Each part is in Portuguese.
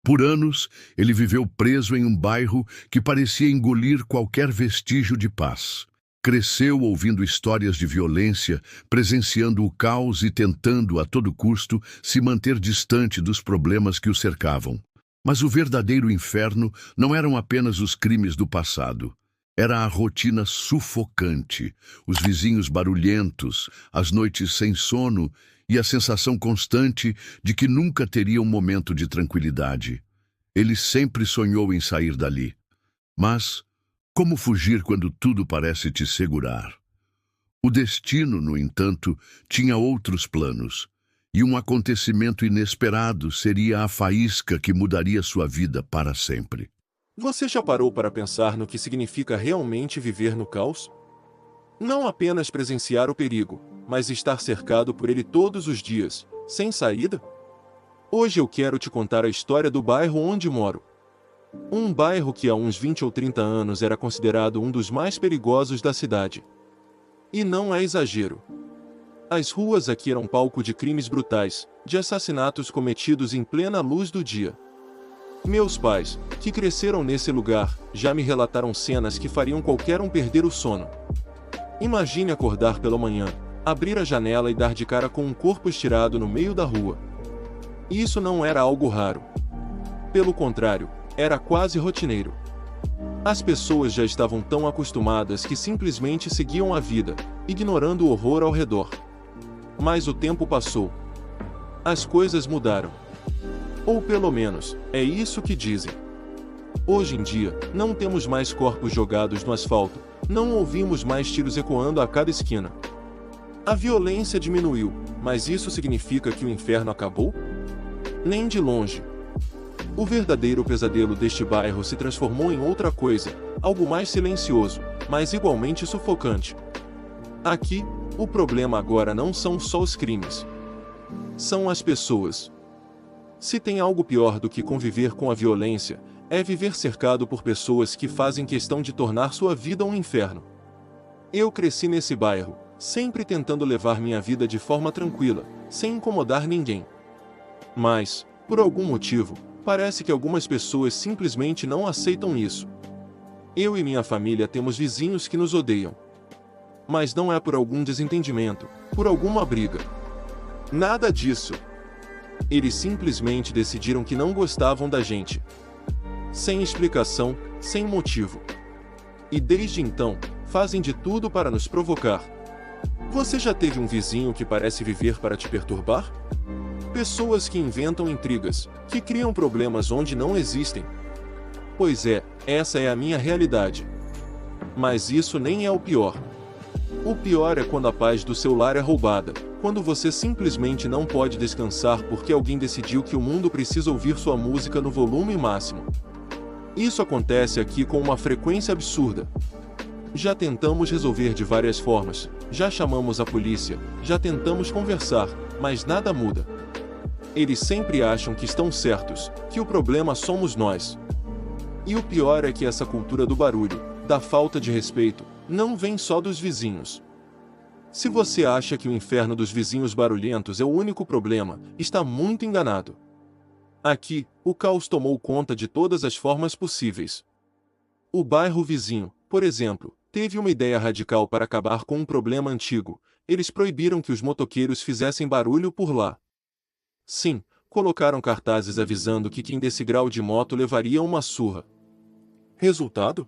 Por anos, ele viveu preso em um bairro que parecia engolir qualquer vestígio de paz. Cresceu ouvindo histórias de violência, presenciando o caos e tentando, a todo custo, se manter distante dos problemas que o cercavam. Mas o verdadeiro inferno não eram apenas os crimes do passado. Era a rotina sufocante, os vizinhos barulhentos, as noites sem sono e a sensação constante de que nunca teria um momento de tranquilidade. Ele sempre sonhou em sair dali. Mas como fugir quando tudo parece te segurar? O destino, no entanto, tinha outros planos, e um acontecimento inesperado seria a faísca que mudaria sua vida para sempre. Você já parou para pensar no que significa realmente viver no caos? Não apenas presenciar o perigo, mas estar cercado por ele todos os dias, sem saída? Hoje eu quero te contar a história do bairro onde moro. Um bairro que há uns 20 ou 30 anos era considerado um dos mais perigosos da cidade. E não é exagero. As ruas aqui eram palco de crimes brutais, de assassinatos cometidos em plena luz do dia. Meus pais, que cresceram nesse lugar, já me relataram cenas que fariam qualquer um perder o sono. Imagine acordar pela manhã, abrir a janela e dar de cara com um corpo estirado no meio da rua. Isso não era algo raro. Pelo contrário, era quase rotineiro. As pessoas já estavam tão acostumadas que simplesmente seguiam a vida, ignorando o horror ao redor. Mas o tempo passou. As coisas mudaram. Ou pelo menos, é isso que dizem. Hoje em dia, não temos mais corpos jogados no asfalto, não ouvimos mais tiros ecoando a cada esquina. A violência diminuiu, mas isso significa que o inferno acabou? Nem de longe. O verdadeiro pesadelo deste bairro se transformou em outra coisa, algo mais silencioso, mas igualmente sufocante. Aqui, o problema agora não são só os crimes. São as pessoas. Se tem algo pior do que conviver com a violência, é viver cercado por pessoas que fazem questão de tornar sua vida um inferno. Eu cresci nesse bairro, sempre tentando levar minha vida de forma tranquila, sem incomodar ninguém. Mas, por algum motivo, parece que algumas pessoas simplesmente não aceitam isso. Eu e minha família temos vizinhos que nos odeiam. Mas não é por algum desentendimento, por alguma briga. Nada disso. Eles simplesmente decidiram que não gostavam da gente. Sem explicação, sem motivo. E desde então, fazem de tudo para nos provocar. Você já teve um vizinho que parece viver para te perturbar? Pessoas que inventam intrigas, que criam problemas onde não existem. Pois é, essa é a minha realidade. Mas isso nem é o pior. O pior é quando a paz do seu lar é roubada, quando você simplesmente não pode descansar porque alguém decidiu que o mundo precisa ouvir sua música no volume máximo. Isso acontece aqui com uma frequência absurda. Já tentamos resolver de várias formas, já chamamos a polícia, já tentamos conversar, mas nada muda. Eles sempre acham que estão certos, que o problema somos nós. E o pior é que essa cultura do barulho, da falta de respeito, não vem só dos vizinhos. Se você acha que o inferno dos vizinhos barulhentos é o único problema, está muito enganado. Aqui, o caos tomou conta de todas as formas possíveis. O bairro vizinho, por exemplo, teve uma ideia radical para acabar com um problema antigo. Eles proibiram que os motoqueiros fizessem barulho por lá. Sim, colocaram cartazes avisando que quem desse grau de moto levaria uma surra. Resultado?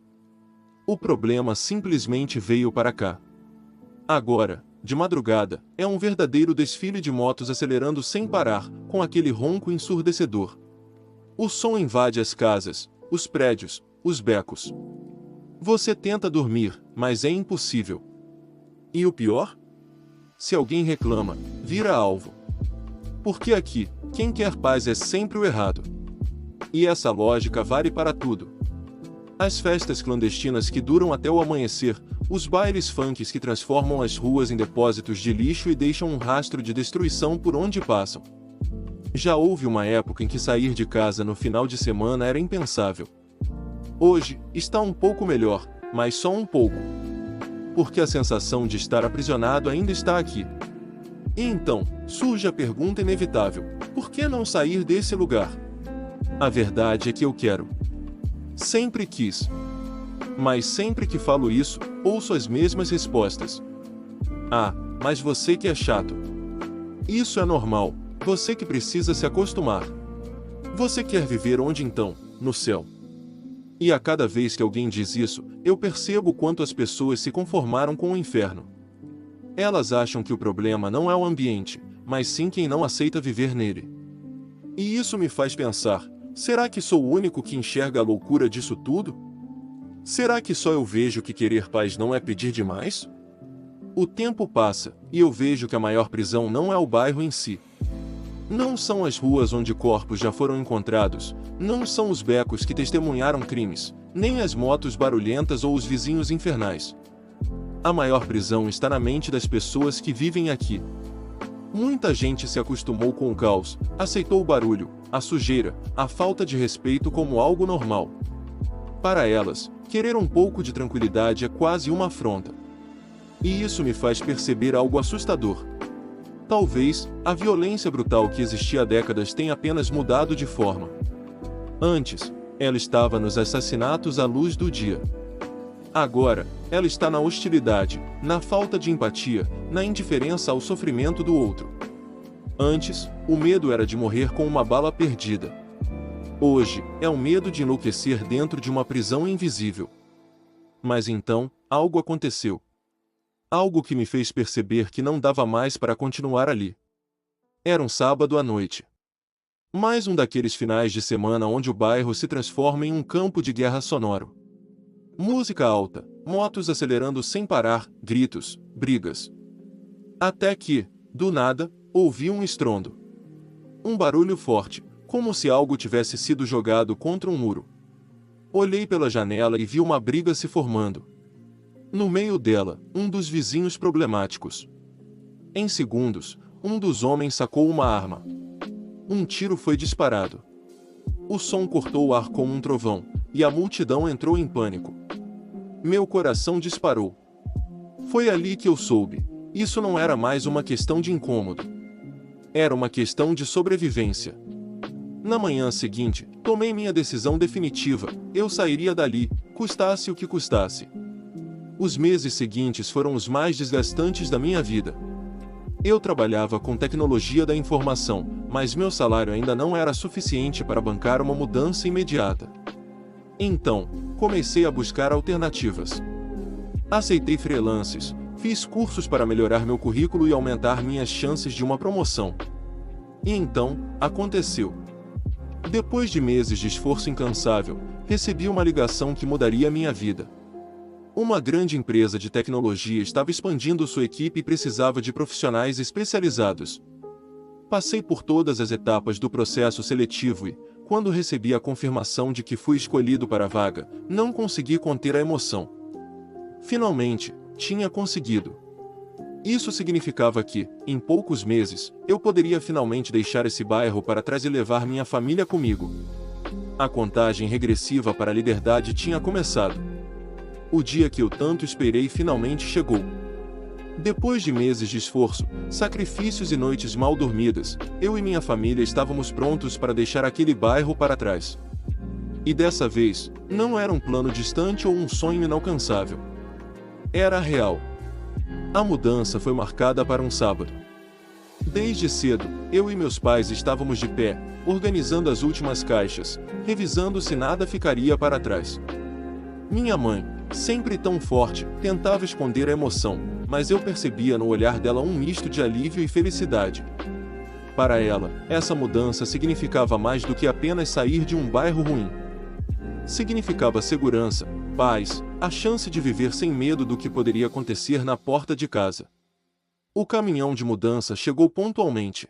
O problema simplesmente veio para cá. Agora, de madrugada, é um verdadeiro desfile de motos acelerando sem parar, com aquele ronco ensurdecedor. O som invade as casas, os prédios, os becos. Você tenta dormir, mas é impossível. E o pior? Se alguém reclama, vira alvo. Porque aqui, quem quer paz é sempre o errado. E essa lógica vale para tudo. As festas clandestinas que duram até o amanhecer, os bailes funks que transformam as ruas em depósitos de lixo e deixam um rastro de destruição por onde passam. Já houve uma época em que sair de casa no final de semana era impensável. Hoje, está um pouco melhor, mas só um pouco. Porque a sensação de estar aprisionado ainda está aqui. E então, surge a pergunta inevitável: por que não sair desse lugar? A verdade é que eu quero. Sempre quis. Mas sempre que falo isso, ouço as mesmas respostas. Ah, mas você que é chato. Isso é normal, você que precisa se acostumar. Você quer viver onde então? No céu. E a cada vez que alguém diz isso, eu percebo quanto as pessoas se conformaram com o inferno. Elas acham que o problema não é o ambiente, mas sim quem não aceita viver nele. E isso me faz pensar, será que sou o único que enxerga a loucura disso tudo? Será que só eu vejo que querer paz não é pedir demais? O tempo passa, e eu vejo que a maior prisão não é o bairro em si. Não são as ruas onde corpos já foram encontrados, não são os becos que testemunharam crimes, nem as motos barulhentas ou os vizinhos infernais. A maior prisão está na mente das pessoas que vivem aqui. Muita gente se acostumou com o caos, aceitou o barulho, a sujeira, a falta de respeito como algo normal. Para elas, querer um pouco de tranquilidade é quase uma afronta. E isso me faz perceber algo assustador. Talvez, a violência brutal que existia há décadas tenha apenas mudado de forma. Antes, ela estava nos assassinatos à luz do dia. Agora, ela está na hostilidade, na falta de empatia, na indiferença ao sofrimento do outro. Antes, o medo era de morrer com uma bala perdida. Hoje, é o medo de enlouquecer dentro de uma prisão invisível. Mas então, algo aconteceu. Algo que me fez perceber que não dava mais para continuar ali. Era um sábado à noite. Mais um daqueles finais de semana onde o bairro se transforma em um campo de guerra sonoro. Música alta, motos acelerando sem parar, gritos, brigas. Até que, do nada, ouvi um estrondo. Um barulho forte, como se algo tivesse sido jogado contra um muro. Olhei pela janela e vi uma briga se formando. No meio dela, um dos vizinhos problemáticos. Em segundos, um dos homens sacou uma arma. Um tiro foi disparado. O som cortou o ar como um trovão, e a multidão entrou em pânico. Meu coração disparou. Foi ali que eu soube. Isso não era mais uma questão de incômodo. Era uma questão de sobrevivência. Na manhã seguinte, tomei minha decisão definitiva. Eu sairia dali, custasse o que custasse. Os meses seguintes foram os mais desgastantes da minha vida. Eu trabalhava com tecnologia da informação, mas meu salário ainda não era suficiente para bancar uma mudança imediata. Então, comecei a buscar alternativas. Aceitei freelances, fiz cursos para melhorar meu currículo e aumentar minhas chances de uma promoção. E então, aconteceu. Depois de meses de esforço incansável, recebi uma ligação que mudaria minha vida. Uma grande empresa de tecnologia estava expandindo sua equipe e precisava de profissionais especializados. Passei por todas as etapas do processo seletivo e, quando recebi a confirmação de que fui escolhido para a vaga, não consegui conter a emoção. Finalmente, tinha conseguido. Isso significava que, em poucos meses, eu poderia finalmente deixar esse bairro para trás e levar minha família comigo. A contagem regressiva para a liberdade tinha começado. O dia que eu tanto esperei finalmente chegou. Depois de meses de esforço, sacrifícios e noites mal dormidas, eu e minha família estávamos prontos para deixar aquele bairro para trás. E dessa vez, não era um plano distante ou um sonho inalcançável. Era real. A mudança foi marcada para um sábado. Desde cedo, eu e meus pais estávamos de pé, organizando as últimas caixas, revisando se nada ficaria para trás. Minha mãe, sempre tão forte, tentava esconder a emoção, mas eu percebia no olhar dela um misto de alívio e felicidade. Para ela, essa mudança significava mais do que apenas sair de um bairro ruim. Significava segurança, paz, a chance de viver sem medo do que poderia acontecer na porta de casa. O caminhão de mudança chegou pontualmente.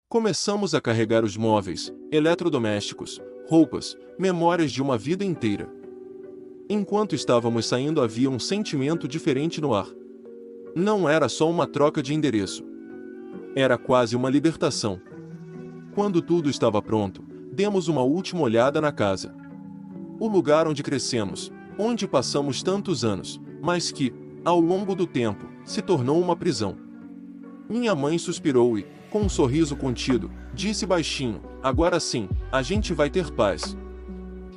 Começamos a carregar os móveis, eletrodomésticos, roupas, memórias de uma vida inteira. Enquanto estávamos saindo havia um sentimento diferente no ar. Não era só uma troca de endereço. Era quase uma libertação. Quando tudo estava pronto, demos uma última olhada na casa. O lugar onde crescemos, onde passamos tantos anos, mas que, ao longo do tempo, se tornou uma prisão. Minha mãe suspirou e, Com um sorriso contido, disse baixinho: agora sim, a gente vai ter paz.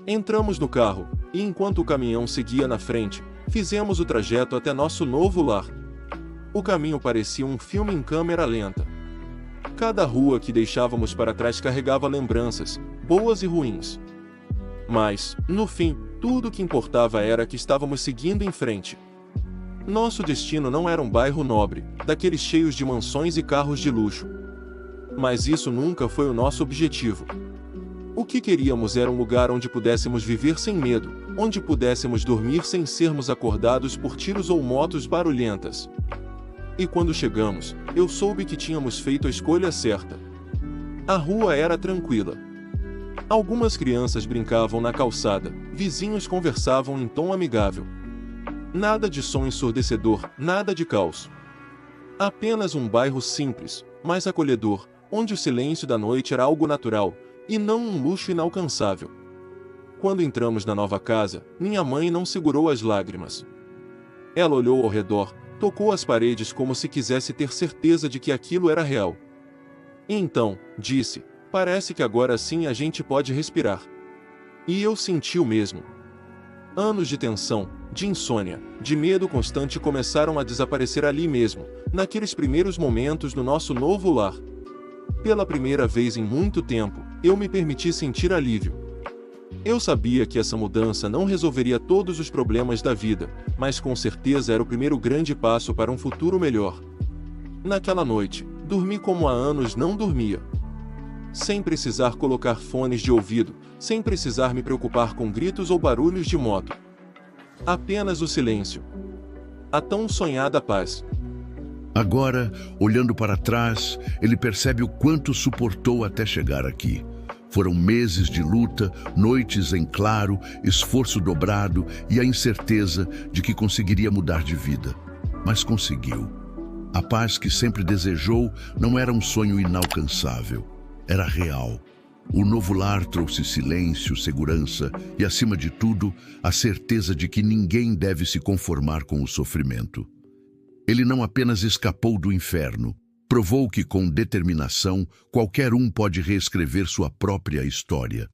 Entramos no carro, e enquanto o caminhão seguia na frente, fizemos o trajeto até nosso novo lar. O caminho parecia um filme em câmera lenta. Cada rua que deixávamos para trás carregava lembranças, boas e ruins. Mas, no fim, tudo o que importava era que estávamos seguindo em frente. Nosso destino não era um bairro nobre, daqueles cheios de mansões e carros de luxo. Mas isso nunca foi o nosso objetivo. O que queríamos era um lugar onde pudéssemos viver sem medo, onde pudéssemos dormir sem sermos acordados por tiros ou motos barulhentas. E quando chegamos, eu soube que tínhamos feito a escolha certa. A rua era tranquila. Algumas crianças brincavam na calçada, vizinhos conversavam em tom amigável. Nada de som ensurdecedor, nada de caos. Apenas um bairro simples, mas acolhedor, onde o silêncio da noite era algo natural, e não um luxo inalcançável. Quando entramos na nova casa, minha mãe não segurou as lágrimas. Ela olhou ao redor, tocou as paredes como se quisesse ter certeza de que aquilo era real. E então, disse: parece que agora sim a gente pode respirar. E eu senti o mesmo. Anos de tensão, de insônia, de medo constante começaram a desaparecer ali mesmo, naqueles primeiros momentos do nosso novo lar. Pela primeira vez em muito tempo, eu me permiti sentir alívio. Eu sabia que essa mudança não resolveria todos os problemas da vida, mas com certeza era o primeiro grande passo para um futuro melhor. Naquela noite, dormi como há anos não dormia. Sem precisar colocar fones de ouvido, sem precisar me preocupar com gritos ou barulhos de moto. Apenas o silêncio. A tão sonhada paz. Agora, olhando para trás, ele percebe o quanto suportou até chegar aqui. Foram meses de luta, noites em claro, esforço dobrado e a incerteza de que conseguiria mudar de vida. Mas conseguiu. A paz que sempre desejou não era um sonho inalcançável. Era real. O novo lar trouxe silêncio, segurança e, acima de tudo, a certeza de que ninguém deve se conformar com o sofrimento. Ele não apenas escapou do inferno, provou que, com determinação, qualquer um pode reescrever sua própria história.